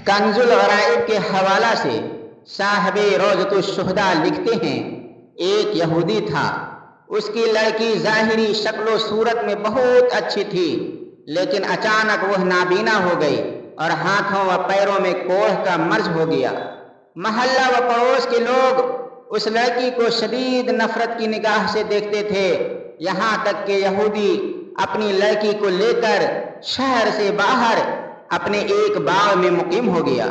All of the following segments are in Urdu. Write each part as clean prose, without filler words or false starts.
کنز الغرائب کے حوالہ سے صاحب روضۃ الشہداء لکھتے ہیں، ایک یہودی تھا، اس کی لڑکی ظاہری شکل و صورت میں بہت اچھی تھی، لیکن اچانک وہ نابینا ہو گئی اور ہاتھوں و پیروں میں کوڑھ کا مرض ہو گیا۔ محلہ و پڑوس کے لوگ اس لڑکی کو شدید نفرت کی نگاہ سے دیکھتے تھے، یہاں تک کہ یہودی اپنی لڑکی کو لے کر شہر سے باہر اپنے ایک باغ میں مقیم ہو گیا۔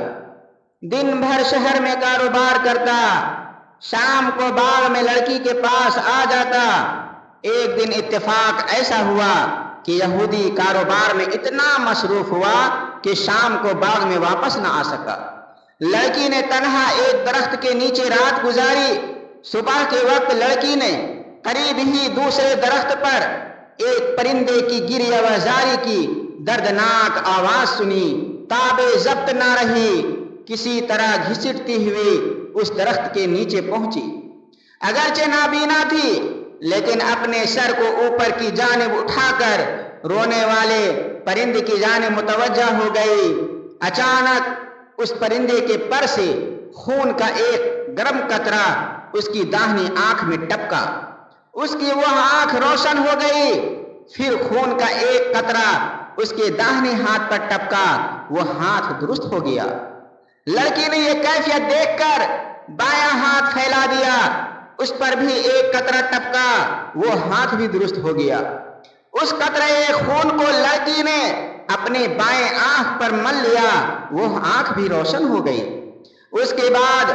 دن بھر شہر میں کاروبار کرتا، شام کو باغ میں لڑکی کے پاس آ جاتا۔ ایک دن اتفاق ایسا ہوا کہ یہودی کاروبار میں اتنا مصروف ہوا کہ شام کو باغ میں واپس نہ آ سکا۔ لڑکی نے تنہا ایک درخت کے نیچے رات گزاری۔ صبح کے وقت لڑکی نے قریب ہی دوسرے درخت پر ایک پرندے کی گریہ وزاری کی دردناک آواز سنی، تاب ضبط نہ رہی، کسی طرح گھسٹتی ہوئی اس درخت کے نیچے پہنچی۔ اگرچہ نابینا تھی لیکن اپنے سر کو اوپر کی جانب اٹھا کر رونے والے پرندے کی جانب متوجہ ہو گئی۔ اچانک اس پرندے کے پر سے خون کا ایک گرم قطرہ اس کی داہنی آنکھ میں ٹپکا۔ اس کی وہ آنکھ روشن ہو گئی۔ پھر خون کا ایک قطرہ اس کے داہنے ہاتھ پر ٹپکا، وہ ہاتھ درست ہو گیا۔ لڑکی نے یہ کیفیت دیکھ کر بایاں ہاتھ پھیلا دیا، اس پر بھی ایک قطرہ ٹپکا، وہ ہاتھ بھی درست ہو گیا۔ اس قطرے خون کو لڑکی نے اپنے بائیں آنکھ پر مل لیا، وہ آنکھ بھی روشن ہو گئی۔ اس کے بعد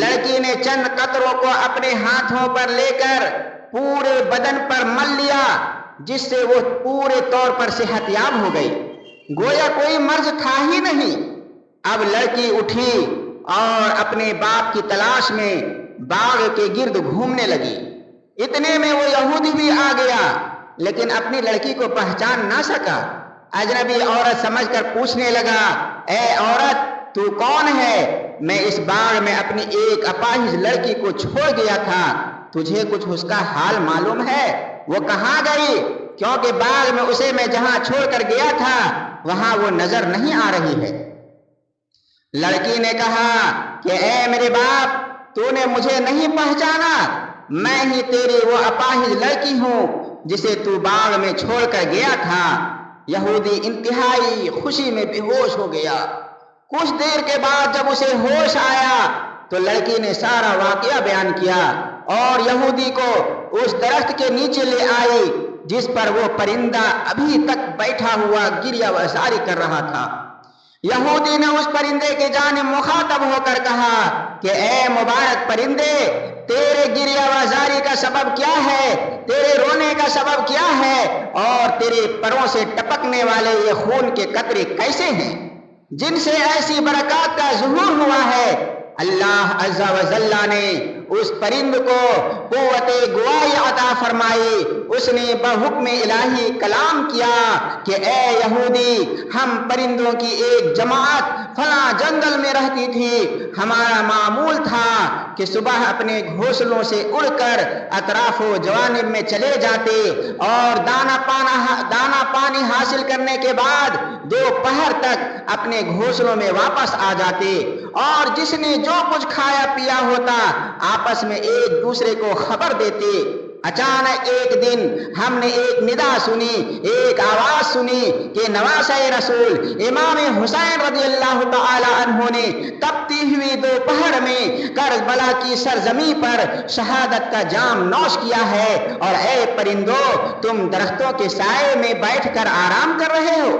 لڑکی نے چند قطروں کو اپنے ہاتھوں پر لے کر پورے بدن پر مل لیا، جس سے وہ پورے طور پر صحت یاب ہو گئی، گویا کوئی مرض تھا ہی نہیں۔ اب لڑکی اٹھی اور اپنے باپ کی تلاش میں باغ کے گرد گھومنے لگی۔ اتنے میں وہ یہودی بھی آ گیا، لیکن اپنی لڑکی کو پہچان نہ سکا۔ اجنبی عورت سمجھ کر پوچھنے لگا، اے عورت، تو کون ہے؟ میں اس باغ میں اپنی ایک اپاہج لڑکی کو چھوڑ گیا تھا، تجھے کچھ اس کا حال معلوم ہے؟ وہ کہاں گئی؟ کیونکہ باغ میں اسے میں جہاں چھوڑ کر گیا تھا وہاں وہ نظر نہیں آ رہی ہے۔ لڑکی نے کہا کہ اے میرے باپ، تو نے مجھے نہیں پہچانا، میں ہی تیری وہ اپاہج لڑکی ہوں جسے تو باغ میں چھوڑ کر گیا تھا۔ یہودی انتہائی خوشی میں بے ہوش ہو گیا۔ کچھ دیر کے بعد جب اسے ہوش آیا تو لڑکی نے سارا واقعہ بیان کیا اور یہودی کو اس درخت کے نیچے لے آئی جس پر وہ پرندہ ابھی تک بیٹھا ہوا گریہ وزاری کر رہا تھا۔ یہودی نے اس پرندے کے جانب مخاطب ہو کر کہا کہ اے مبارک پرندے، تیرے گریہ وزاری کا سبب کیا ہے؟ تیرے رونے کا سبب کیا ہے؟ اور تیرے پروں سے ٹپکنے والے یہ خون کے قطرے کیسے ہیں جن سے ایسی برکات کا ظہور ہوا ہے؟ اللہ عز و جل نے اس پرند کو قوت گواہی عطا فرمائی۔ اس نے بحکم الہی کلام کیا کہ اے یہودی، ہم پرندوں کی ایک جماعت فلاں جنگل میں رہتی تھی۔ ہمارا معمول تھا کہ صبح اپنے گھونسلوں سے اڑ کر اطراف و جوانب میں چلے جاتے اور دانا پانی حاصل کرنے کے بعد دوپہر تک اپنے گھونسلوں میں واپس آ جاتے، اور جس نے جو کچھ کھایا پیا ہوتا آپس میں ایک دوسرے کو خبر دیتے۔ اچانک ایک دن ہم نے ایک ندا سنی، ایک آواز سنی کہ نواسہ رسول امام حسین رضی اللہ تعالی عنہ نے تپتی ہوئی دوپہر میں کربلا کی سرزمین پر شہادت کا جام نوش کیا ہے، اور اے پرندو، تم درختوں کے سائے میں بیٹھ کر آرام کر رہے ہو۔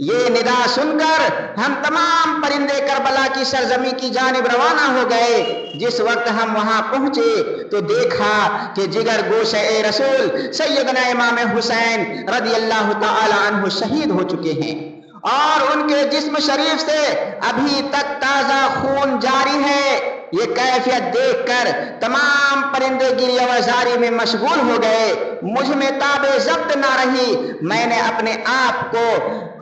یہ ندا سن کر ہم تمام پرندے کربلا کی سرزمین کی جانب روانہ ہو گئے۔ جس وقت ہم وہاں پہنچے تو دیکھا کہ جگر گوشہ رسول سیدنا امام حسین رضی اللہ تعالی عنہ شہید ہو چکے ہیں، اور ان کے جسم شریف سے ابھی تک تازہ خون جاری ہے۔ یہ کیفیت دیکھ کر تمام پرندے گریہ وزاری میں مشغول ہو گئے۔ مجھ میں تاب ضبط نہ رہی، میں نے اپنے آپ کو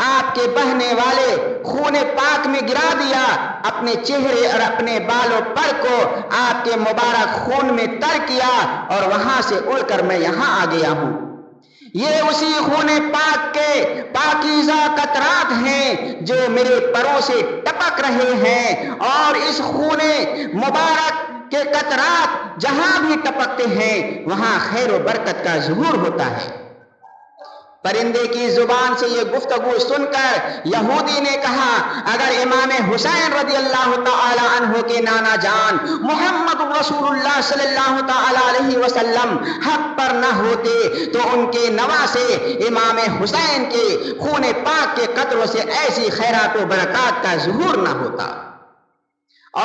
آپ کے بہنے والے خون پاک میں گرا دیا، اپنے چہرے اور اپنے بالوں پر کو آپ کے مبارک خون میں تر کیا، اور وہاں سے اڑ کر میں یہاں آ گیا ہوں۔ یہ اسی خون پاک کے پاکیزہ قطرات ہیں جو میرے پروں سے ٹپک رہے ہیں، اور اس خون مبارک کے قطرات جہاں بھی ٹپکتے ہیں وہاں خیر و برکت کا ظہور ہوتا ہے۔ پرندے کی زبان سے یہ گفتگو سن کر یہودی نے کہا، اگر امام حسین رضی اللہ تعالی عنہ کے نانا جان محمد رسول اللہ صلی اللہ تعالی علیہ وسلم حق پر نہ ہوتے تو ان کے نواسے امام حسین کے خون پاک کے قطروں سے ایسی خیرات و برکات کا ظہور نہ ہوتا،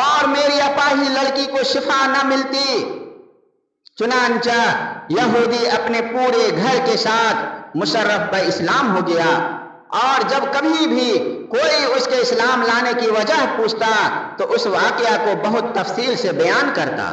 اور میری اپاہی لڑکی کو شفا نہ ملتی۔ چنانچہ یہودی اپنے پورے گھر کے ساتھ مشرف اسلام ہو گیا، اور جب کبھی بھی کوئی اس کے اسلام لانے کی وجہ پوچھتا تو اس واقعہ کو بہت تفصیل سے بیان کرتا۔